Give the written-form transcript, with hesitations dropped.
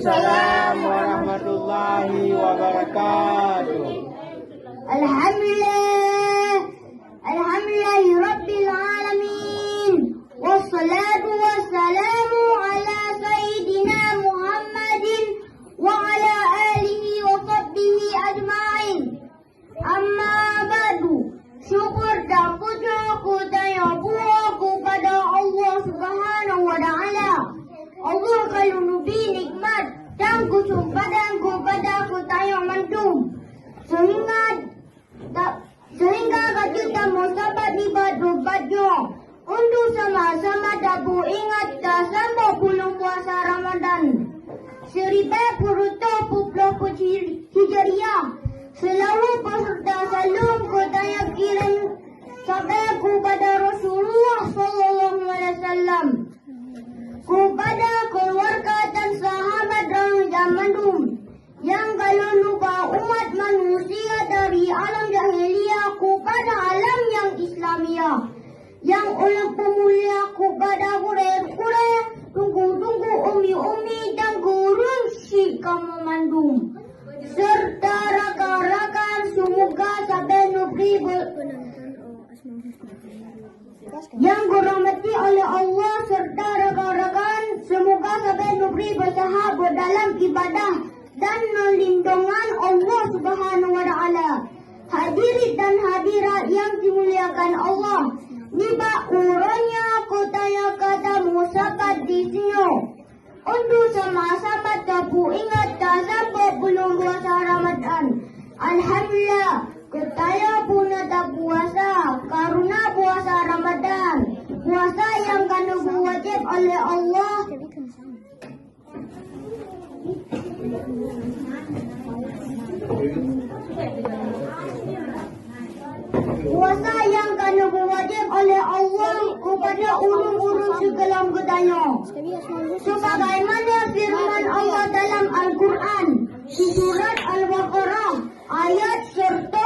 Waalaikumsalam warahmatullahi wabarakatuh. Alhamdulillahi Rabbil Alamin. Wassalatu wassalamu ala Sayyidina Muhammadin wa ala alihi wa sahbihi ajma'in. Amma ba'du. Syukur dan puja kudaya kepada Allah Subhanahu wa Ta'ala. Allah kalau nubi nikmat dan kesempatan kepada kudaya mantum. Sehingga kita musabat di baju untuk sama-sama dapat ingat dasar bulan puasa Ramadan 1440 Hijriah. Selalu beserta salam kudaya kirim sampai kepada Rasulullah Sallallahu Alaihi Wasallam, kepada keluarga dan sahabat dalam zaman dulu yang kalau lupa umat manusia dari alam jahiliyah kepada alam yang Islamiyah, yang oleh pemulia kepada kure-kure, tunggu-tunggu umi-umi dan gurun si kamu mandum, serta rakan-rakan semoga sampai negeri yang dirahmati oleh Allah, serta rakan-rakan semoga sampai negeri bersahabat dalam ibadah dan melindungan Allah Subhanahu wa Ta'ala. Hadirin dan hadirat yang dimuliakan Allah, niba uranya kotanya kata musabat di sini untuk sama-sama tabu ingat sampai bulan puasa Ramadan. Alhamdulillah, ketaya punya tak puasa karena puasa Ramadan, puasa yang kena wajib oleh Allah. Puasa yang kena wajib oleh Allah kepada ulun-ulun segala kedanya. Sebagaimana firman Allah dalam Al-Quran di surat Al-Baqarah ayat serta